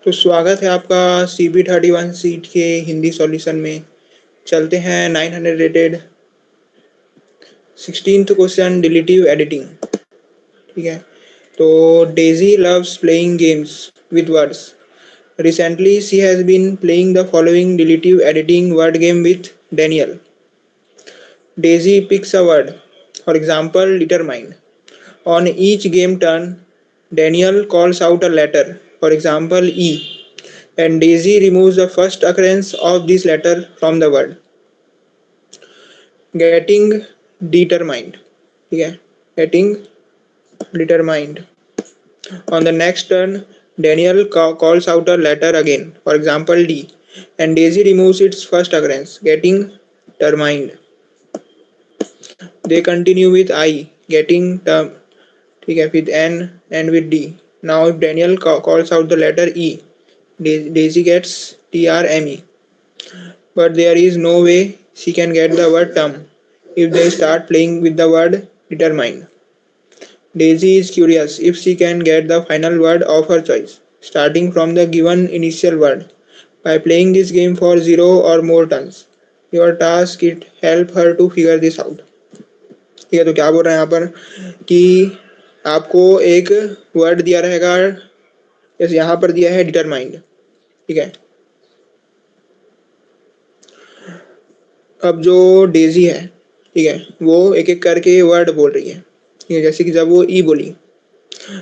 तो स्वागत है आपका CB31 सीट के हिंदी सॉल्यूशन में। चलते हैं 900 रेटेड 16th क्वेश्चन डिलीटिव एडिटिंग। ठीक है, तो Daisy loves playing games with words. Recently, she has been playing the following deletive editing word game with Daniel. Daisy picks a word, for example, determined. On each game turn, Daniel calls out a letter, for example, E, and Daisy removes the first occurrence of this letter from the word. Getting determined. ठीक है, getting determined. On the next turn, Daniel calls out a letter again, for example D, and Daisy removes its first occurrence, getting determined. They continue with I, getting term, ठीक है, with N and with D. Now if Daniel calls out the letter E, Daisy gets TRME. But there is no way she can get the word term if they start playing with the word determined. Daisy is curious if she can get the final word of her choice, starting from the given initial word. By playing this game for 0 or more turns, your task is help her to figure this out. ठीक है, तो क्या बोल रहे हैं यहाँ पर कि आपको एक वर्ड दिया रहेगा, जैसे यहाँ पर दिया है डिटरमाइंड। ठीक है, अब जो डेजी है, ठीक है, वो एक एक करके वर्ड बोल रही है। ठीक है, जैसे कि जब वो ई बोली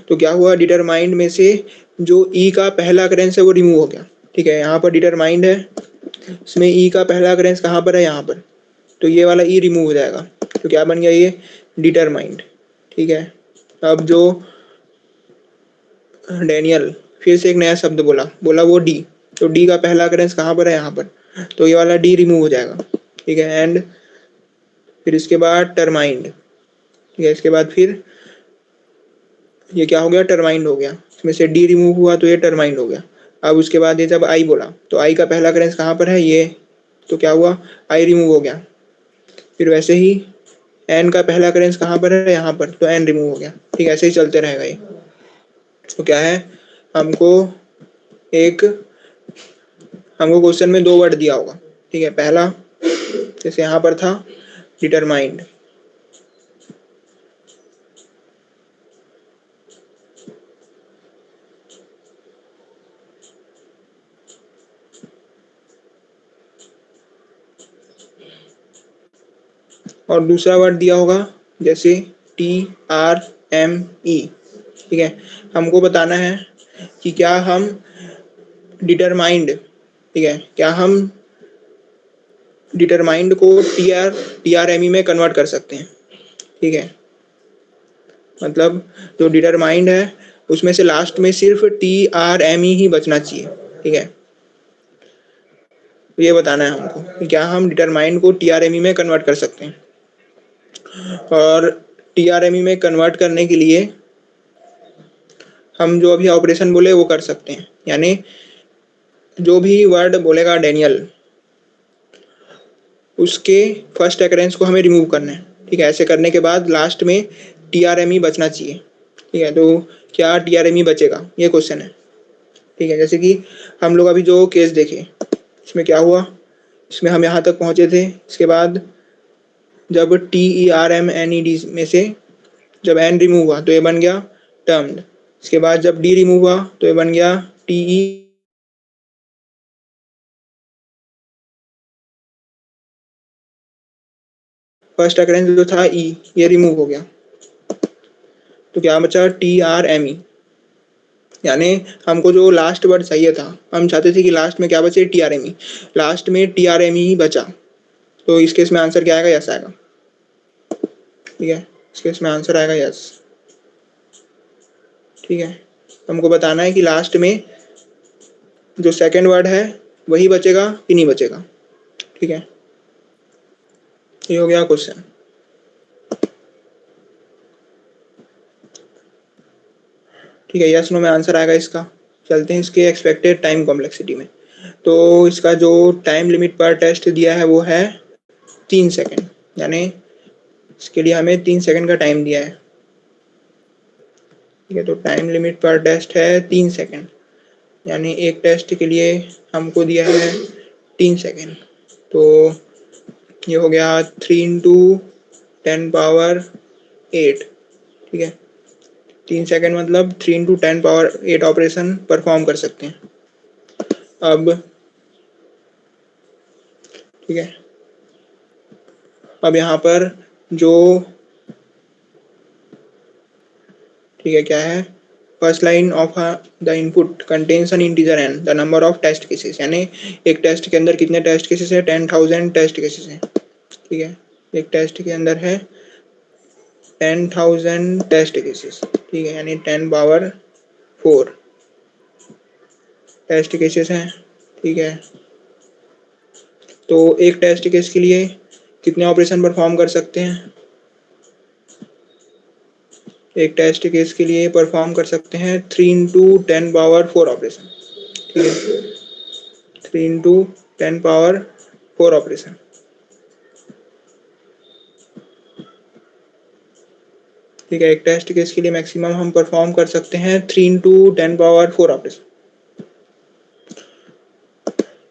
तो क्या हुआ, डिटरमाइंड में से जो ई का पहला अकरेंस है वो रिमूव हो गया। ठीक है, यहाँ पर डिटरमाइंड है, इसमें ई का पहला अकरेंस कहाँ पर है, यहाँ पर, तो ये वाला ई रिमूव हो जाएगा, तो क्या बन गया ये डिटरमाइंड। ठीक है, अब जो डेनियल फिर से एक नया शब्द बोला बोला वो डी, तो डी का पहला अकरेंस कहाँ पर है, यहाँ पर, तो ये वाला डी रिमूव हो जाएगा। ठीक है, एंड फिर इसके बाद टरमाइंड। ठीक है, इसके बाद फिर ये क्या हो गया, टरमाइंड हो गया, इसमें से डी रिमूव हुआ तो ये टरमाइंड हो गया। अब उसके बाद ये जब आई बोला तो आई का पहला अकरेंस कहाँ पर है, ये, तो क्या हुआ, आई रिमूव हो गया। फिर वैसे ही एन का पहला अकरेंस कहाँ पर है, यहाँ पर, तो एन रिमूव हो गया। ठीक है, ऐसे ही चलते रहेगा ये। तो क्या है, हमको एक हमको क्वेश्चन में दो वर्ड दिया होगा। ठीक है, पहला जैसे यहाँ पर था डिटरमाइंड, और दूसरा वर्ड दिया होगा जैसे TRME। ठीक है, हमको बताना है कि क्या हम डिटरमाइंड, ठीक है, क्या हम डिटरमाइंड को TRME में कन्वर्ट कर सकते हैं। ठीक है, मतलब जो डिटरमाइंड है उसमें से लास्ट में सिर्फ TRME ही बचना चाहिए। ठीक है, तो ये बताना है हमको कि क्या हम डिटरमाइंड को TRME में कन्वर्ट कर सकते हैं। और TRME में कन्वर्ट करने के लिए हम जो अभी ऑपरेशन बोले वो कर सकते हैं, यानी जो भी वर्ड बोलेगा डेनियल उसके फर्स्ट अकरेंस को हमें रिमूव करना है। ठीक है, ऐसे करने के बाद लास्ट में TRME बचना चाहिए। ठीक है, तो क्या TRME बचेगा, ये क्वेश्चन है। ठीक है, जैसे कि हम लोग अभी जो केस देखे इसमें क्या हुआ, इसमें हम यहाँ तक पहुँचे थे, इसके बाद जब TERMNED में से जब एन रिमूव हुआ तो ये बन गया टर्म्ड, इसके बाद जब डी रिमूव हुआ तो ये बन गया TE, फर्स्ट अकरेंस जो था ई ये रिमूव हो गया, तो क्या बचा TRME। यानी हमको जो लास्ट वर्ड चाहिए था, हम चाहते थे कि लास्ट में क्या बचे, TRME, लास्ट में TRME ही बचा, तो इस केस में आंसर क्या आएगा, यस आएगा। ठीक है, इस केस में आंसर आएगा यस। ठीक है, हमको बताना है कि लास्ट में जो सेकंड वर्ड है वही बचेगा कि नहीं बचेगा। ठीक है, ये हो गया क्वेश्चन। ठीक है, यस नो में आंसर आएगा इसका। चलते हैं इसके एक्सपेक्टेड टाइम कॉम्प्लेक्सिटी में। तो इसका जो टाइम लिमिट पर टेस्ट दिया है वो है 3 सेकंड, यानी इसके लिए हमें 3 सेकंड का टाइम दिया है। ठीक है, तो टाइम लिमिट पर टेस्ट है 3 सेकंड, यानी एक टेस्ट के लिए हमको दिया है 3 सेकेंड। तो ये हो गया 3 इंटू 10⁻8, ठीक है। 3 सेकेंड मतलब 3 इंटू 10⁻8 ऑपरेशन परफॉर्म कर सकते हैं। अब ठीक है, अब यहाँ पर जो ठीक है क्या है, first line of the input contains N integer N the number of test cases, यानी एक टेस्ट के अंदर कितने टेस्ट केसेस है, 10,000 टेस्ट केसेस हैं, ठीक है। एक टेस्ट के अंदर है 10,000 टेस्ट केसेस, ठीक है, यानी 10⁻4 टेस्ट केसेस हैं, ठीक है। तो एक टेस्ट केस के लिए कितने ऑपरेशन परफॉर्म कर सकते हैं, एक टेस्ट केस के लिए परफॉर्म कर सकते हैं 3 इंटू 10⁻4 ऑपरेशन, ठीक है, 3 इंटू 10⁻4 ऑपरेशन, ठीक है। एक टेस्ट केस के लिए मैक्सिमम हम परफॉर्म कर सकते हैं 3 इंटू 10⁻4 ऑपरेशन,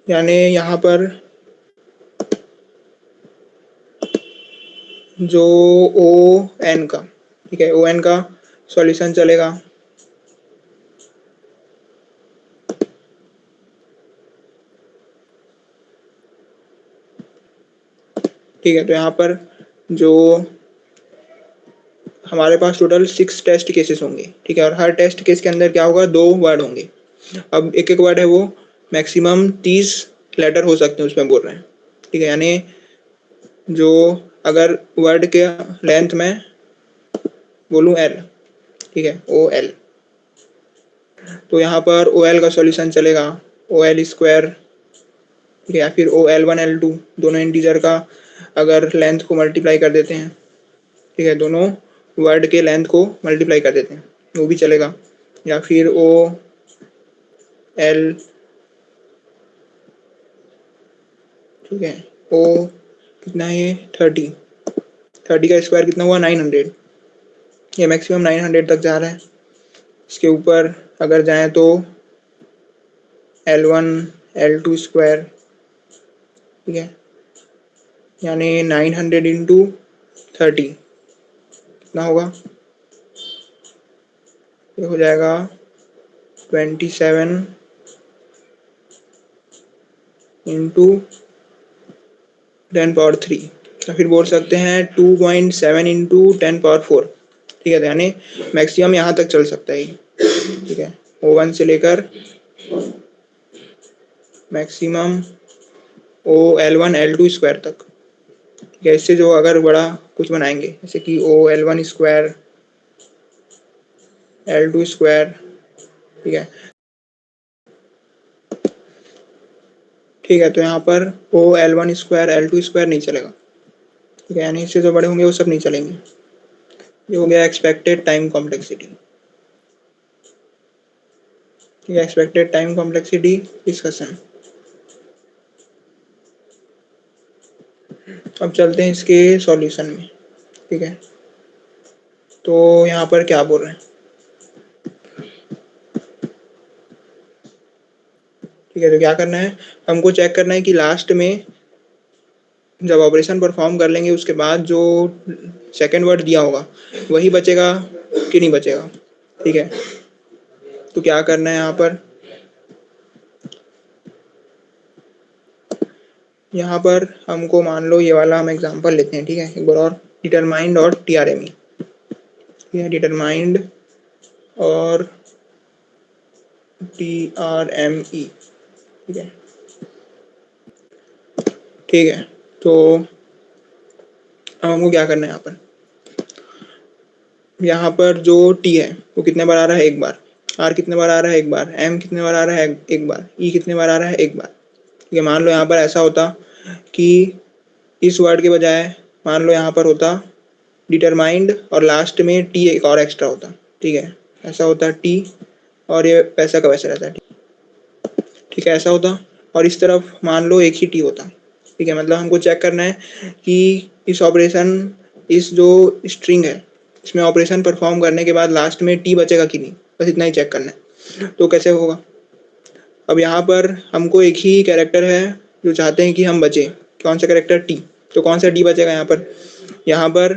यानी यहाँ पर जो ओ एन का, ठीक है, ओ एन का सॉल्यूशन चलेगा, ठीक है। तो यहाँ पर जो हमारे पास टोटल 6 टेस्ट केसेस होंगे, ठीक है, और हर टेस्ट केस के अंदर क्या होगा, 2 वर्ड होंगे। अब एक एक वर्ड है वो मैक्सिमम 30 लेटर हो सकते हैं उसमें बोल रहे हैं, ठीक है, यानी जो अगर वर्ड के लेंथ में बोलूँ एल, ठीक है, ओ एल, तो यहाँ पर ओ एल का सॉल्यूशन चलेगा ओ एल स्क्वायर, ठीक है, या फिर O L one L two, दोनों इंटीजर का अगर लेंथ को मल्टीप्लाई कर देते हैं, ठीक है, दोनों वर्ड के लेंथ को मल्टीप्लाई कर देते हैं वो भी चलेगा, या फिर ओ एल, ठीक है, ओ कितना है 30, 30 का स्क्वायर कितना हुआ 900, ये मैक्सिमम 900 तक जा रहा है। इसके ऊपर अगर जाएं तो L1 L2 स्क्वायर, ठीक है, यानी 900 इंटू 30 कितना होगा, ये हो जाएगा 27 इंटू 10⁻3, या फिर बोल सकते हैं 2.7 इंटू 10⁻4, ठीक है। तो यानी मैक्सिमम यहाँ तक चल सकता है, ठीक है, O1 से लेकर मैक्सिमम ओ L1 L2 स्क्वायर तक, ठीक है। इससे जो अगर बड़ा कुछ बनाएंगे जैसे कि ओ L1 स्क्वायर L2 स्क्वायर, ठीक है, ठीक है, तो यहाँ पर ओ L1 स्क्वायर L2 स्क्वायर नहीं चलेगा, ठीक है, यानी इससे जो बड़े होंगे वो सब नहीं चलेंगे। ये हो गया एक्सपेक्टेड टाइम कॉम्प्लेक्सिटी, ठीक है, एक्सपेक्टेड टाइम कॉम्प्लेक्सिटी डिस्कशन। अब चलते हैं इसके सॉल्यूशन में, ठीक है। तो यहाँ पर क्या बोल रहे हैं, ठीक है, तो क्या करना है, हमको चेक करना है कि लास्ट में जब ऑपरेशन परफॉर्म कर लेंगे उसके बाद जो सेकंड वर्ड दिया होगा वही बचेगा कि नहीं बचेगा, ठीक है। तो क्या करना है यहाँ पर, यहाँ पर हमको मान लो ये वाला हम एग्जांपल लेते हैं, ठीक है, एक बार और, डिटरमाइंड और TRME, ठीक है, डिटरमाइंड और TRME, ठीक है, ठीक है। तो हमको क्या करना है, यहाँ पर जो T है वो कितने बार आ रहा है, एक बार, R कितने बार आ रहा है, एक बार, M कितने बार आ रहा है, एक बार, E कितने बार आ रहा है, एक बार, ठीक है। मान लो यहाँ पर ऐसा होता कि इस वर्ड के बजाय मान लो यहाँ पर होता डिटरमाइंड और लास्ट में T एक और एक्स्ट्रा होता, ठीक है, ऐसा होता T और ये पैसा का वैसा रहता है, ठीक है, ऐसा होता। और इस तरफ मान लो एक ही T होता, ठीक है, मतलब हमको चेक करना है कि इस ऑपरेशन, इस जो स्ट्रिंग है इसमें ऑपरेशन परफॉर्म करने के बाद लास्ट में T बचेगा कि नहीं, बस इतना ही चेक करना है। तो कैसे होगा, अब यहाँ पर हमको एक ही कैरेक्टर है जो चाहते हैं कि हम बचे, कौन सा कैरेक्टर? टी। तो कौन सा टी बचेगा यहाँ पर? यहाँ पर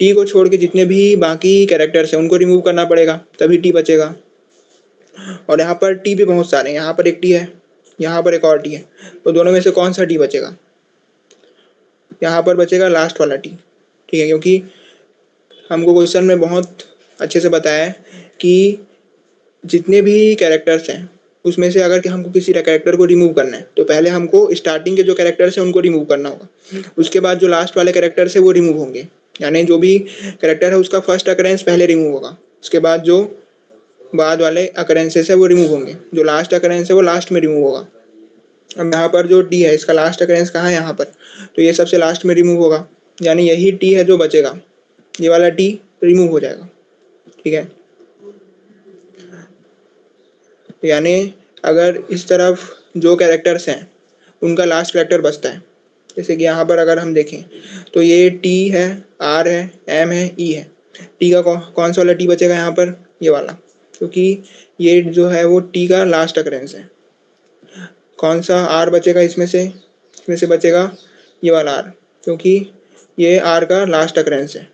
टी को छोड़ के जितने भी बाकी कैरेक्टर्स हैं उनको रिमूव करना पड़ेगा, तभी टी बचेगा। और यहाँ पर टी भी बहुत सारे हैं, यहाँ पर एक टी है, यहाँ पर एक और टी है, तो दोनों में से कौन सा टी बचेगा? यहाँ पर बचेगा लास्ट वाला टी, ठीक है, क्योंकि हमको क्वेश्चन में बहुत अच्छे से बताया है कि जितने भी कैरेक्टर्स हैं उसमें से अगर कि हमको किसी कैरेक्टर को रिमूव करना है तो पहले हमको स्टार्टिंग के जो कैरेक्टर्स हैं उनको रिमूव करना होगा, उसके बाद जो लास्ट वाले कैरेक्टर्स है वो रिमूव होंगे, यानी जो भी कैरेक्टर है उसका फर्स्ट अकरेंस पहले रिमूव होगा, उसके बाद जो बाद वाले अकरेंसेस है वो रिमूव होंगे, जो लास्ट अकरेंस है वो लास्ट में रिमूव होगा। अब यहाँ पर जो टी है इसका लास्ट अकरेंस कहाँ है? यहाँ पर, तो ये सबसे लास्ट में रिमूव होगा, यानी यही टी है जो बचेगा, ये वाला टी रिमूव हो जाएगा, ठीक है। यानी अगर इस तरफ जो कैरेक्टर्स हैं उनका लास्ट कैरेक्टर बचता है, जैसे कि यहाँ पर अगर हम देखें तो ये टी है, आर है, एम है, ई है, टी का कौन सा वाला टी बचेगा यहाँ पर? ये वाला, क्योंकि ये जो है वो टी का लास्ट अकरेंस है। कौन सा आर बचेगा इसमें से बचेगा ये वाला आर, क्योंकि ये आर का लास्ट अकरेंस है।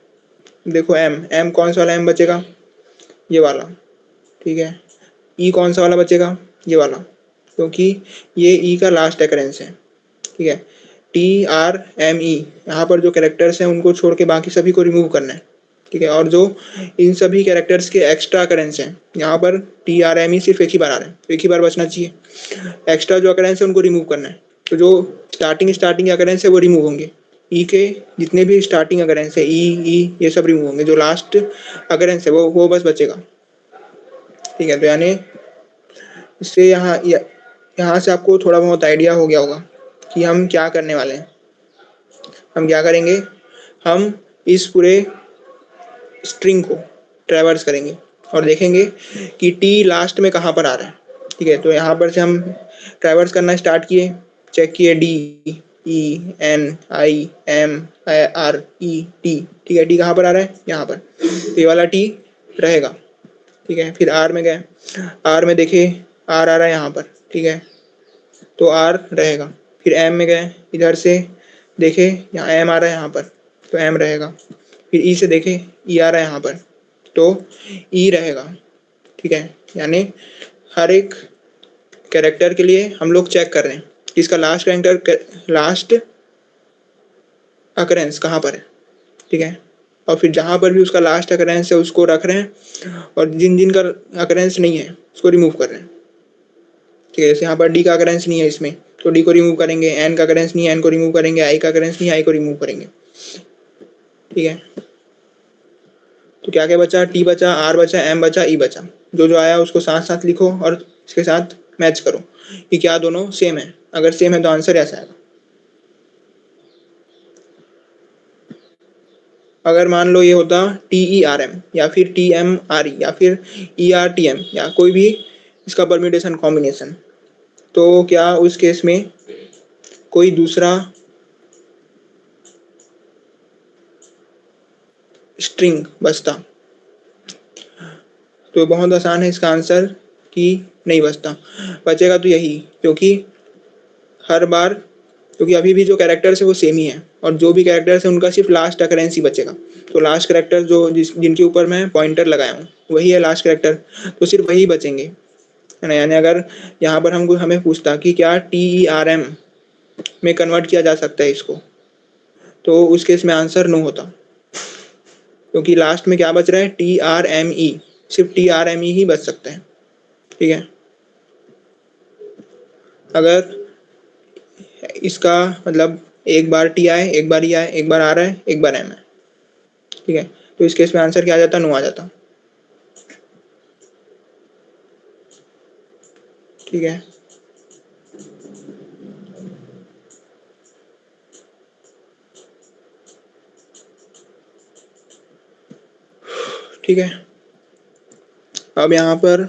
देखो एम कौन सा वाला एम बचेगा? ये वाला, ठीक है। ई कौन सा वाला बचेगा? ये वाला, क्योंकि ये ई का लास्ट अकरेंस है, ठीक है। टी आर एम ई, यहाँ पर जो कैरेक्टर्स हैं उनको छोड़ के बाकी सभी को रिमूव करना है, ठीक है। और जो इन सभी कैरेक्टर्स के एक्स्ट्रा अकरेंस हैं, यहाँ पर टी आर एम ई सिर्फ एक ही बार आ रहे हैं, तो एक ही बार बचना चाहिए, एक्स्ट्रा जो अकरेंस है उनको रिमूव करना है, तो जो स्टार्टिंग अकरेंस है वो रिमूव होंगे, ई के जितने भी स्टार्टिंग अकरेंस है ई ये सब रिमूव होंगे, जो लास्ट अकरेंस है वो बस बचेगा, ठीक है। तो यानी इससे यहाँ से आपको थोड़ा बहुत आइडिया हो गया होगा कि हम क्या करने वाले हैं। हम क्या करेंगे, हम इस पूरे स्ट्रिंग को ट्रैवर्स करेंगे और देखेंगे कि टी लास्ट में कहाँ पर आ रहा है, ठीक है। तो यहाँ पर से हम ट्रैवर्स करना स्टार्ट किए, चेक किए D E N I M R E T, ठीक है। टी कहाँ पर आ रहा है? यहाँ पर, तो ये वाला टी रहेगा, ठीक है। फिर आर में गए, आर में देखे आर आ रहा है यहाँ पर, ठीक है, तो आर रहेगा। फिर एम में गए, इधर से देखे यहाँ एम आ रहा है यहाँ पर, तो एम रहेगा। फिर ई से देखे ई आ रहा है यहाँ पर, तो ई रहेगा, ठीक है। यानी हर एक कैरेक्टर के लिए हम लोग चेक कर रहे हैं कि इसका लास्ट अकरेंस कहाँ पर है, ठीक है। और फिर जहाँ पर भी उसका लास्ट अकरेंस है उसको रख रहे हैं, और जिन जिन का अकरेंस नहीं है उसको रिमूव कर रहे हैं, ठीक है। जैसे यहाँ पर डी का अकरेंस नहीं है इसमें, तो डी को रिमूव करेंगे, एन का अकरेंस नहीं है, एन को रिमूव करेंगे, आई का अकरेंस नहीं है, आई को रिमूव करेंगे, ठीक है। तो क्या क्या बचा? टी बचा, आर बचा, एम बचा, ई बचा। जो जो आया उसको साथ साथ लिखो और इसके साथ मैच करो कि क्या दोनों सेम है। अगर सेम है तो आंसर ऐसा आएगा। अगर मान लो ये होता टी ई आर एम या फिर टी एम आर ई या फिर ई आर टी एम या कोई भी इसका परम्यूटेशन कॉम्बिनेशन, तो क्या उस केस में कोई दूसरा स्ट्रिंग बचता? तो बहुत आसान है इसका आंसर कि नहीं बचता। बचेगा तो यही, क्योंकि हर बार, क्योंकि अभी भी जो कैरेक्टर्स है वो सेम ही है और जो भी कैरेक्टर्स है उनका सिर्फ लास्ट अकरेंस ही बचेगा। तो लास्ट कैरेक्टर जो जिनके ऊपर मैं पॉइंटर लगाया हूँ वही है लास्ट कैरेक्टर, तो सिर्फ वही बचेंगे, है ना। यानी अगर यहाँ पर हमें पूछता कि क्या टी ई आर एम में कन्वर्ट किया जा सकता है इसको, तो उस केस में आंसर नो होता, क्योंकि लास्ट में क्या बच रहा है? टी आर एम ई, सिर्फ टी आर एम ई ही बच सकता है, ठीक है। अगर इसका मतलब एक बार टी आए, एक बार ई आए, एक बार आर आए, एक बार एम आए, ठीक है, तो इस केस में आंसर क्या आ जाता? नो आ जाता, ठीक है। ठीक है, अब यहाँ पर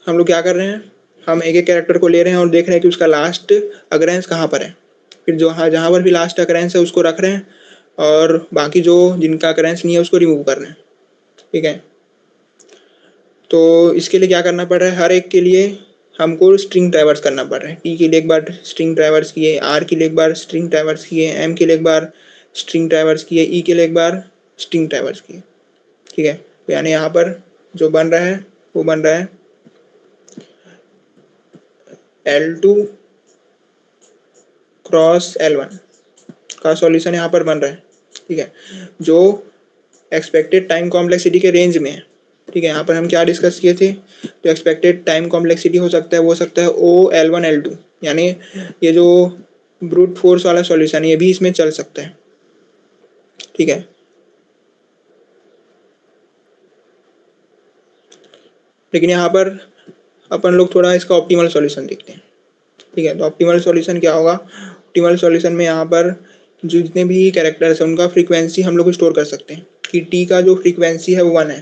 हम लोग क्या कर रहे हैं, हम एक एक कैरेक्टर को ले रहे हैं और देख रहे हैं कि उसका लास्ट अकरेंस कहाँ पर है। फिर जो जहाँ पर भी लास्ट अकरेंस है उसको रख रहे हैं और बाकी जो जिनका अकरेंस नहीं है उसको रिमूव कर रहे हैं, ठीक है। तो इसके लिए क्या करना पड़ रहा है, हर एक के लिए हमको स्ट्रिंग ट्रैवर्स करना पड़ रहा है। टी के लिए एक बार स्ट्रिंग ट्रैवर्स किए, आर के लिए एक बार स्ट्रिंग ट्रैवर्स किए, एम के लिए एक बार स्ट्रिंग ट्रैवर्स किए, ई के लिए एक बार स्ट्रिंग ट्रैवर्स किए। ठीक है, तो यानी यहाँ पर जो बन रहा है वो बन रहा है L2 क्रॉस L1 का सॉल्यूशन यहाँ पर बन रहा है। ठीक है, जो एक्सपेक्टेड टाइम कॉम्प्लेक्सिटी के रेंज में है। ठीक है, यहाँ पर हम क्या डिस्कस किए थे, जो एक्सपेक्टेड टाइम कॉम्प्लेक्सिटी हो सकता है वो हो सकता है OL1 L2, यानी ये जो ब्रूट फोर्स वाला सॉल्यूशन ये भी इसमें चल सकता है। ठीक है, लेकिन यहाँ पर अपन लोग थोड़ा इसका ऑप्टिमल सॉल्यूशन देखते हैं। ठीक है, तो ऑप्टिमल सॉल्यूशन क्या होगा, ऑप्टिमल सॉल्यूशन में यहाँ पर जो जितने भी कैरेक्टर्स हैं उनका फ्रीक्वेंसी हम लोग स्टोर कर सकते हैं कि टी का जो फ्रीक्वेंसी है वो 1 है।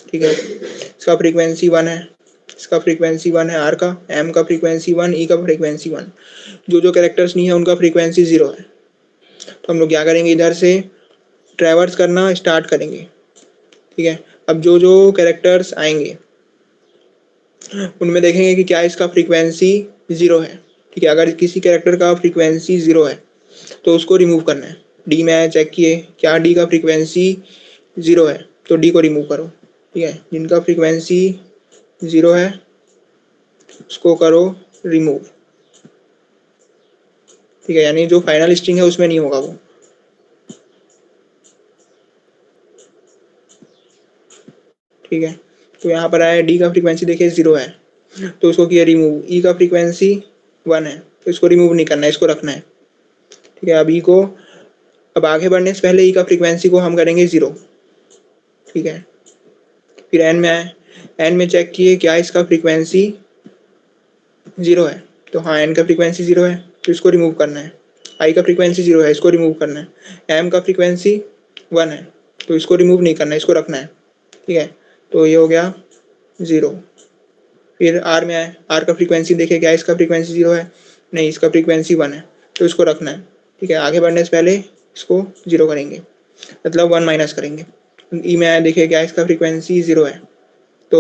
ठीक है, इसका फ्रीक्वेंसी 1 है, इसका फ्रीक्वेंसी 1 है, आर का, एम का फ्रीक्वेंसी 1, ई का फ्रीक्वेंसी 1। जो कैरेक्टर्स नहीं है उनका फ्रीक्वेंसी 0 है। तो हम लोग क्या करेंगे, इधर से ट्रैवर्स करना स्टार्ट करेंगे। ठीक है, अब जो कैरेक्टर्स आएंगे उनमें देखेंगे कि क्या इसका फ्रीक्वेंसी 0 है। ठीक है, अगर किसी कैरेक्टर का फ्रीक्वेंसी 0 है तो उसको रिमूव करना है। डी में चेक किए क्या डी का फ्रीक्वेंसी 0 है, तो डी को रिमूव करो। ठीक है, जिनका फ्रीक्वेंसी 0 है उसको करो रिमूव। ठीक है, यानी जो फाइनल स्ट्रिंग है उसमें नहीं होगा वो। ठीक है, तो यहाँ पर आया डी का फ्रीक्वेंसी देखिए 0 है तो उसको किया रिमूव। ई का फ्रीक्वेंसी 1 है तो इसको रिमूव नहीं करना है, इसको रखना है। ठीक है, अब ई को, अब आगे बढ़ने से पहले ई का फ्रीक्वेंसी को हम करेंगे 0। ठीक है, फिर एन में आए, एन में चेक किए क्या इसका फ्रीक्वेंसी 0 है, तो हाँ एन का फ्रीक्वेंसी 0 है तो इसको रिमूव करना है। आई का फ्रीक्वेंसी 0 है, इसको रिमूव करना है। एम का फ्रीक्वेंसी 1 है तो इसको रिमूव नहीं करना है, इसको रखना है। ठीक है, तो ये हो गया 0। फिर आर में आए, आर का फ्रीक्वेंसी देखे क्या इसका फ्रीक्वेंसी 0 है, नहीं इसका फ्रीक्वेंसी 1 है तो इसको रखना है। ठीक है, आगे बढ़ने से पहले इसको 0 करेंगे, मतलब 1 माइनस करेंगे। ई में आया देखिए क्या इसका फ्रीक्वेंसी 0 है तो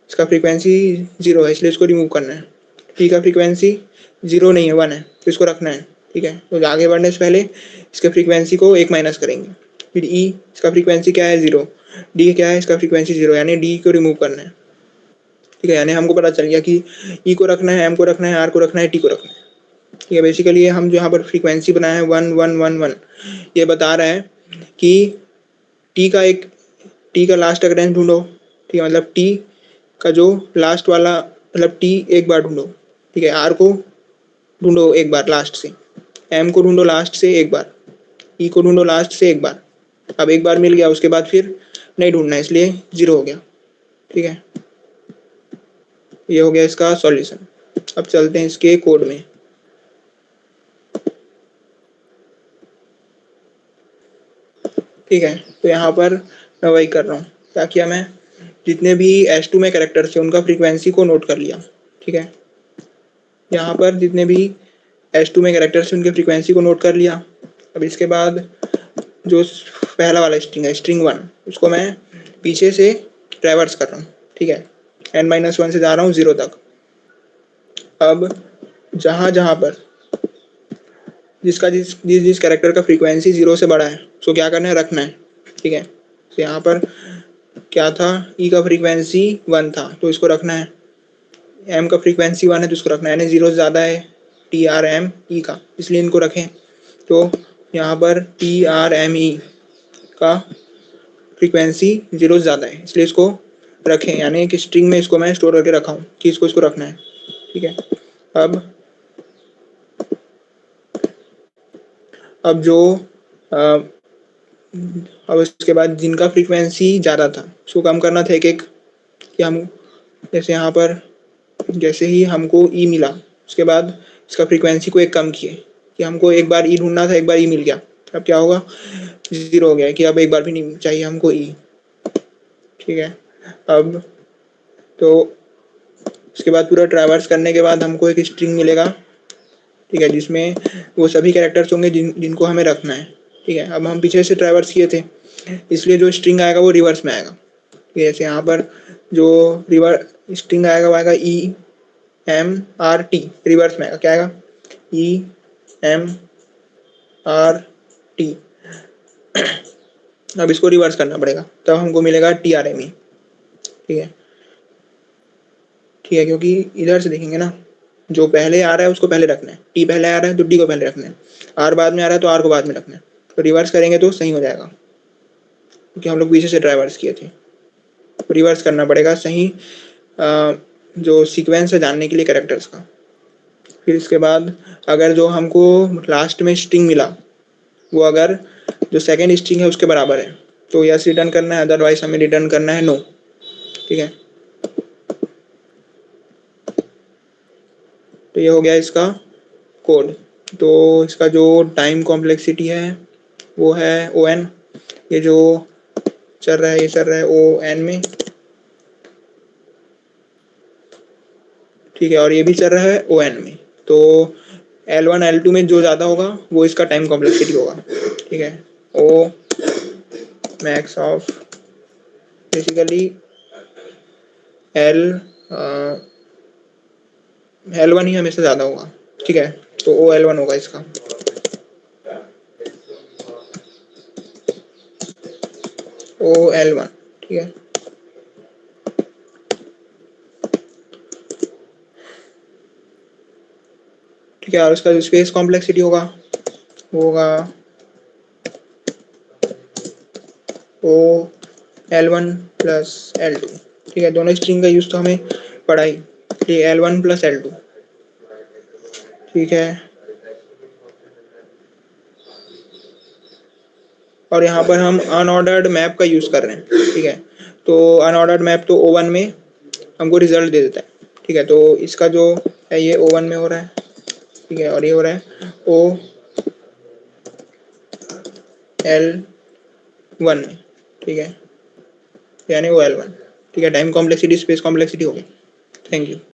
इसका फ्रीक्वेंसी 0 है इसलिए इसको रिमूव करना है। टी का फ्रीक्वेंसी 0 नहीं है 1 है तो इसको रखना है। ठीक है, तो आगे बढ़ने से पहले इसके फ्रीक्वेंसी को 1 माइनस करेंगे। फिर ई, इसका फ्रीक्वेंसी क्या है 0, डी क्या है इसका फ्रीक्वेंसी 0, यानी डी को रिमूव करना है। ठीक है, यानी हमको पता चल गया कि ई को रखना है, एम को रखना है, आर को रखना है, टी को रखना है। ठीक है, बेसिकली हम जो यहाँ पर फ्रीक्वेंसी बनाए हैं 1 1 1 1, ये बता रहा है कि टी का एक, टी का लास्ट अकरेंस ढूंढो। ठीक है, मतलब टी का जो लास्ट वाला, मतलब टी एक बार ढूंढो। ठीक है, आर को ढूंढो एक बार लास्ट से, एम को ढूंढो लास्ट से एक बार, ई को ढूंढो लास्ट से एक बार। अब एक बार मिल गया उसके बाद फिर नहीं ढूंढना है इसलिए 0 हो गया। ठीक है, ये हो गया इसका सॉल्यूशन। अब चलते हैं इसके कोड में। ठीक है, तो यहाँ पर मैं वही कर रहा हूँ, क्या किया मैं, जितने भी S2 में कैरेक्टर थे उनका फ्रीक्वेंसी को नोट कर लिया। ठीक है, यहाँ पर जितने भी S2 में कैरेक्टर्स थे उनके फ्रीक्वेंसी को नोट कर लिया। अब इसके बाद जो पहला वाला स्ट्रिंग है स्ट्रिंग 1, उसको मैं पीछे से ट्रैवर्स कर रहा हूँ। ठीक है, n-1 से जा रहा हूँ 0 तक। अब जहाँ जहाँ पर जिसका जिस कैरेक्टर का फ्रीक्वेंसी 0 से बड़ा है उसको क्या करना है, रखना है। ठीक है, तो यहाँ पर क्या था, ई का फ्रीक्वेंसी 1 था तो इसको रखना है, एम का फ्रीक्वेंसी 1 है तो इसको रखना है, यानी 0 से ज़्यादा है टी आर एम ई का, इसलिए इनको रखें। तो यहाँ पर टी आर एम ई का फ्रीक्वेंसी 0 से ज़्यादा है इसलिए इसको रखें, यानी कि स्ट्रिंग में इसको मैं स्टोर करके रखा हूँ कि इसको रखना है। ठीक है, अब अब जो अब इसके बाद जिनका फ्रीक्वेंसी ज़्यादा था उसको कम करना था एक एक, कि हम जैसे यहाँ पर जैसे ही हमको ई मिला उसके बाद इसका फ्रीक्वेंसी को एक कम किए, कि हमको एक बार ई ढूंढना था, एक बार ई मिल गया, अब क्या होगा 0 हो गया कि अब एक बार भी नहीं चाहिए हमको ई। ठीक है, अब तो उसके बाद पूरा ट्रैवर्स करने के बाद हमको एक स्ट्रिंग मिलेगा। ठीक है, जिसमें वो सभी कैरेक्टर्स होंगे जिनको हमें रखना है। ठीक है, अब हम पीछे से ट्रैवर्स किए थे इसलिए जो स्ट्रिंग आएगा वो रिवर्स में आएगा। जैसे यहाँ पर जो स्ट्रिंग आएगा वो आएगा EMRT, रिवर्स में आएगा, क्या आएगा EMRT। अब इसको रिवर्स करना पड़ेगा, तब हमको मिलेगा TRME। ठीक है, ठीक है, क्योंकि इधर से देखेंगे ना, जो पहले आ रहा है उसको पहले रखना है, टी पहले आ रहा है तो डी को पहले रखना है, आर बाद में आ रहा है तो आर को बाद में रखना है, तो रिवर्स करेंगे तो सही हो जाएगा, क्योंकि हम लोग पीछे से रिवर्स किए थे। रिवर्स करना पड़ेगा सही जो सीक्वेंस है जानने के लिए कैरेक्टर्स का। फिर इसके बाद अगर जो हमको लास्ट में स्ट्रिंग मिला वो अगर जो सेकेंड स्ट्रिंग है उसके बराबर है तो यस रिटर्न करना है, अदरवाइज हमें रिटर्न करना है नो। ठीक है, तो ये हो गया इसका कोड। तो इसका जो टाइम कॉम्प्लेक्सिटी है वो है ON, ये जो चल रहा है ये चल रहा है ON में। ठीक है, और ये भी चल रहा है ON में, तो L1 L2 में जो ज़्यादा होगा वो इसका टाइम कॉम्प्लेक्सिटी होगा। ठीक है, O max of basically L1 ही हमेशा ज़्यादा होगा। ठीक है, तो OL1 होगा इसका। OL1, ठीक है, ठीक है, और इसका जो स्पेस कॉम्प्लेक्सिटी होगा वो होगा OL1 प्लस L2। ठीक है, दोनों स्ट्रिंग का यूज़ तो हमें पड़ा ही, ये L1 प्लस L2। ठीक है, और यहाँ पर हम अनऑर्डर्ड मैप का यूज़ कर रहे हैं। ठीक है, तो अनऑर्डर्ड मैप तो O1 में हमको रिजल्ट दे देता है। ठीक है, तो इसका जो है ये O1 में हो रहा है। ठीक है, और ये हो रहा है OL1 में। ठीक है, यानी OL1। ठीक है, टाइम कॉम्प्लेक्सिटी स्पेस कॉम्प्लेक्सिटी हो गई। Thank you.